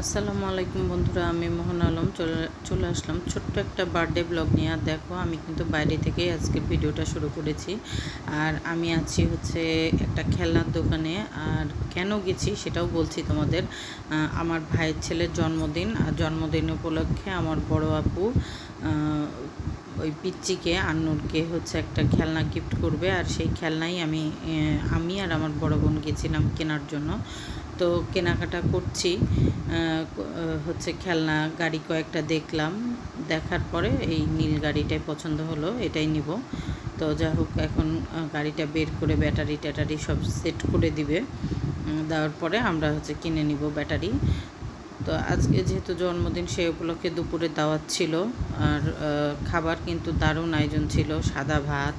আসসালামু আলাইকুম বন্ধুরা, আমি মোহন আলম চলে আসলাম ছোট্ট একটা বার্থডে ব্লগ নিয়ে। আর দেখো, আমি কিন্তু বাইরে থেকেই আজকের ভিডিওটা শুরু করেছি। আর আমি আছি হচ্ছে একটা খেলনার দোকানে। আর কেন গেছি সেটাও বলছি তোমাদের। আমার ভাইয়ের ছেলের জন্মদিন, আর জন্মদিন উপলক্ষে আমার বড় আপু ওই পিচ্চিকে আন্নুরকে হচ্ছে একটা খেলনা গিফট করবে। আর সেই খেলনাই আমি আর আমার বড় বোন গেছিলাম কেনার জন্য। তো কেনাকাটা করছি, হচ্ছে খেলনা গাড়ি কয়েকটা দেখলাম। দেখার পরে এই নীল গাড়িটাই পছন্দ হলো, এটাই নিব। তো যা হোক, এখন গাড়িটা বের করে ব্যাটারি ট্যাটারি সব সেট করে দিবে। দেওয়ার পরে আমরা হচ্ছে কিনে নিব ব্যাটারি। তো আজকে যেহেতু জন্মদিন, সেই উপলক্ষে দুপুরে দাওয়াত ছিল। আর খাবার কিন্তু দারুণ আয়োজন ছিল। সাদা ভাত,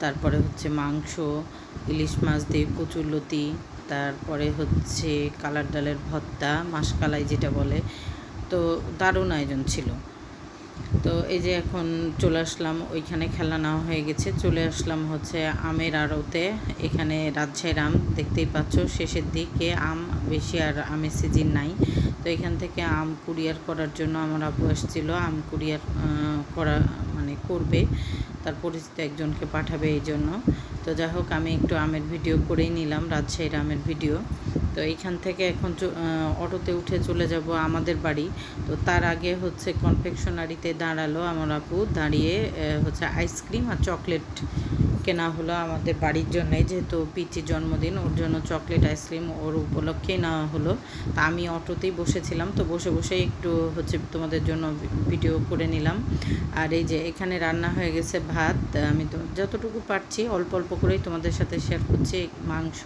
তারপরে হচ্ছে মাংস, ইলিশ মাছ দিয়ে কচুরলতি, তারপরে হচ্ছে কালার ডালের ভর্তা, মাসকালাই যেটা বলে। তো দারুণ আয়োজন ছিল। তো এই যে এখন চলে আসলাম, ওইখানে খেলনা নেওয়া হয়ে গেছে। চলে আসলাম হচ্ছে আমের আড়তে। এখানে রাজশাহীর আম দেখতেই পাচ্ছ, শেষের দিকে আম বেশি, আর আমের সিজন নাই। তো এখান থেকে আম কুরিয়ার করার জন্য আমার আপু আসছিল। আম কুরিয়ার করা মানে করবে, তার পরিচিত একজনকে পাঠাবে এই জন্য। তো যাই হোক, আমি একটু আমের ভিডিও করেই নিলাম, রাজশাহীর আমের ভিডিও। তো এইখান থেকে এখন অটোতে উঠে চলে যাব আমাদের বাড়ি। তো তার আগে হচ্ছে কনফেকশনারিতে দাঁড়ালো আমার আপু, দাঁড়িয়ে হচ্ছে আইসক্রিম আর চকলেট কেনা হলো আমাদের বাড়ির জন্যে। যেহেতু পিচির জন্মদিন, ওর জন্য চকলেট আইসক্রিম ওর উপলক্ষেই নেওয়া হলো। তা আমি অটোতেই বসেছিলাম, তো বসে বসে একটু হচ্ছে তোমাদের জন্য ভিডিও করে নিলাম। আর এই যে এখানে রান্না হয়ে গেছে ভাত। আমি তো যতটুকু পারছি অল্প অল্প করেই তোমাদের সাথে শেয়ার করছি। মাংস,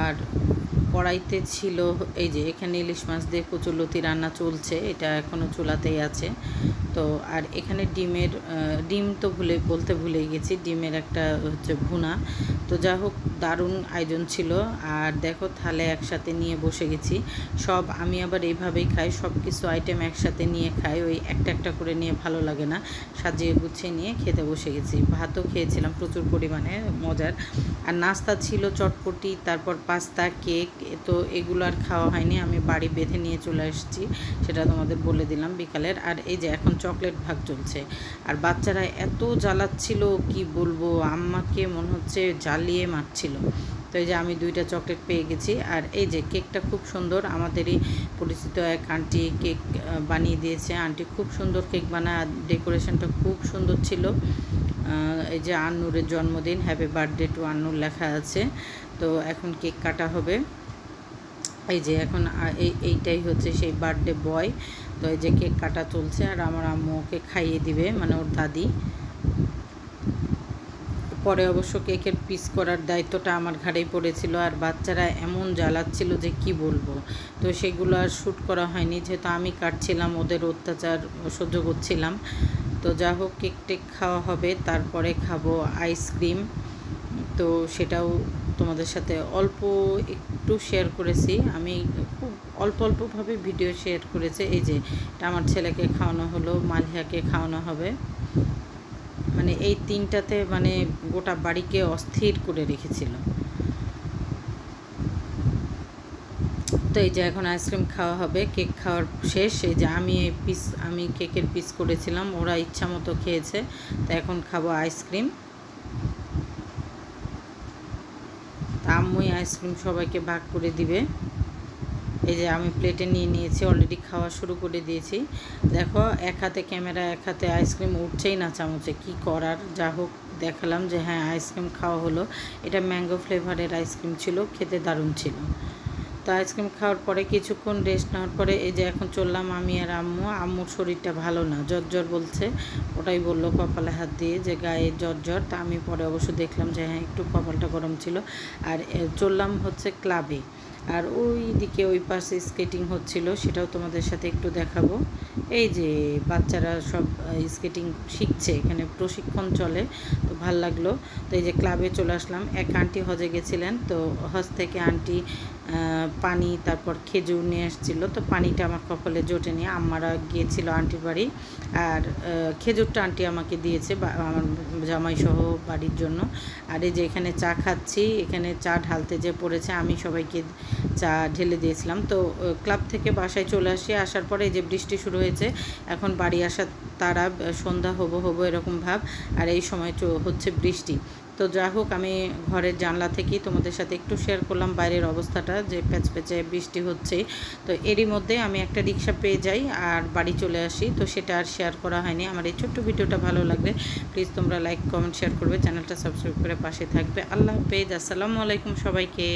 আর কড়াইতে ছিল এই যে এখানে ইলিশ মাছ দিয়ে কচুরলতি রান্না চলছে, এটা এখনও চুলাতেই আছে। তো আর এখানে ডিম তো ভুলেই গেছি, ডিমের একটা হচ্ছে ভুনা। তো যা হোক, দারুণ আয়োজন ছিল। আর দেখো, থালে একসাথে নিয়ে বসে গেছি সব। আমি আবার এইভাবেই খাই, সব কিছু আইটেম একসাথে নিয়ে খাই, ওই একটা একটা করে নিয়ে ভালো লাগে না। সাজিয়ে গুছিয়ে নিয়ে খেতে বসে গেছি। ভাতও খেয়েছিলাম প্রচুর পরিমাণে, মজার। আর নাস্তা ছিল চটপটি, তারপর পাস্তা, কেক। তো এগুলো আর খাওয়া হয়নি, আমি বাড়ি বেঁধে নিয়ে চলে এসেছি, সেটা তোমাদের বলে দিলাম বিকালের। আর এই যে এখন চকলেট ভাগ চলছে। আর বাচ্চারা এত জ্বালাচ্ছিল কি বলবো, আম্মাকে মনে হচ্ছে জ্বালিয়ে মারছিল। তো এই যে আমি 2টা চকলেট পেয়ে গেছি। আর এই যে কেকটা খুব সুন্দর, আমাদেরই পরিচিত এক আন্টি কেক বানিয়ে দিয়েছে। আন্টি খুব সুন্দর কেক বানায়, আর ডেকোরেশনটা খুব সুন্দর ছিল। এই যে আন্নুরের জন্মদিন, হ্যাপি বার্থডে টু আন্নুর লেখা আছে। তো এখন কেক কাটা হবে। এই যে এখন এইটাই হচ্ছে সেই বার্থডে বয়। তো এই যে কেক কাটা চলছে, আর আমার আম্মু ওকে খাইয়ে দিবে, মানে ওর দাদি। পরে অবশ্য কেকের পিস করার দায়িত্বটা আমার ঘাড়েই পড়েছিল। আর বাচ্চারা এমন জ্বালাচ্ছিল যে কি বলবো। তো সেগুলো আর শ্যুট করা হয়নি, যেহেতু আমি কাটছিলাম, ওদের অত্যাচার সহ্য করছিলাম। তো যা হোক, কেক টেক খাওয়া হবে, তারপরে খাবো আইসক্রিম। তো সেটাও তোমাদের সাথে অল্প একটু শেয়ার করেছি। আমি খুব অল্প অল্পভাবে ভিডিও শেয়ার করেছি। এই যে এটা আমার ছেলেকে খাওয়ানো হলো, মালিহাকে খাওয়ানো হবে। মানে এই 3টাতে মানে গোটা বাড়িকে অস্থির করে রেখেছিল। তো এই যে এখন আইসক্রিম খাওয়া হবে, কেক খাওয়ার শেষ। এই যে আমি কেকের পিস করেছিলাম, ওরা ইচ্ছা মতো খেয়েছে। তো এখন খাবো আইসক্রিম। তা আম্মুই আইসক্রিম সবাইকে ভাগ করে দিবে। এই যে আমি প্লেটে নিয়ে নিয়েছি, অলরেডি খাওয়া শুরু করে দিয়েছি। দেখো, এক হাতে ক্যামেরা, এক হাতে আইসক্রিম, উঠছেই না চামচে, কি করার। যা হোক, দেখালাম যে হ্যাঁ, আইসক্রিম খাওয়া হলো। এটা ম্যাঙ্গো ফ্লেভারের আইসক্রিম ছিল, খেতে দারুণ ছিল। তো আইসক্রিম খাওয়ার পরে কিছুক্ষণ রেস্ট নেওয়ার পরে এই যে এখন চললাম আমি আর আম্মুর শরীরটা ভালো না, জ্বর বলছে। ওটাই বললো কপালে হাত দিয়ে যে গায়ে জ্বর। তা আমি পরে অবশ্য দেখলাম যে হ্যাঁ, একটু কপালটা গরম ছিল। আর চললাম হচ্ছে ক্লাবে। আর ওই দিকে ওই পাশে স্কেটিং হচ্ছিল, সেটাও তোমাদের সাথে একটু দেখাবো। এই যে বাচ্চারা সব স্কেটিং শিখছে, এখানে প্রশিক্ষণ চলে, তো ভাল লাগলো। তো এই যে ক্লাবে চলে আসলাম। এক আন্টি হজে গেছিলেন, তো হজ থেকে আন্টি পানি তারপর খেজুর নিয়ে এসেছিলো। তো পানিটা আমার কপালে জোটেনি, আম্মারা গিয়েছিল আন্টির বাড়ি, আর খেজুরটা আন্টি আমাকে দিয়েছে আমার জামাইসহ বাড়ির জন্য। আর এই যে এখানে চা খাচ্ছি, এখানে চা ঢালতে যে পড়েছে, আমি সবাইকে চা ঢেলে দিয়েছিলাম। তো ক্লাব থেকে বাসায় চলে আসার পরে এই যে বৃষ্টি শুরু হয়েছে, এখন বাড়ি আসার তারা, সন্ধ্যা হবো এরকম ভাব, আর এই সময় হচ্ছে বৃষ্টি। তো যা হোক, আমি ঘরের জানলা থেকেই তোমাদের সাথে একটু শেয়ার করলাম বাইরের অবস্থাটা, যে প্যাচপ্যাচে বৃষ্টি হচ্ছে। তো এরই মধ্যে আমি একটা রিক্সা পেয়ে যাই আর বাড়ি চলে আসি, তো সেটা আর শেয়ার করা হয়নি। আমার এই ছোট্ট ভিডিওটা ভালো লাগলে প্লিজ তোমরা লাইক কমেন্ট শেয়ার করবে, চ্যানেলটা সাবস্ক্রাইব করে পাশে থাকবে। আল্লাহ হাফেজ, আসসালামু আলাইকুম সবাইকে।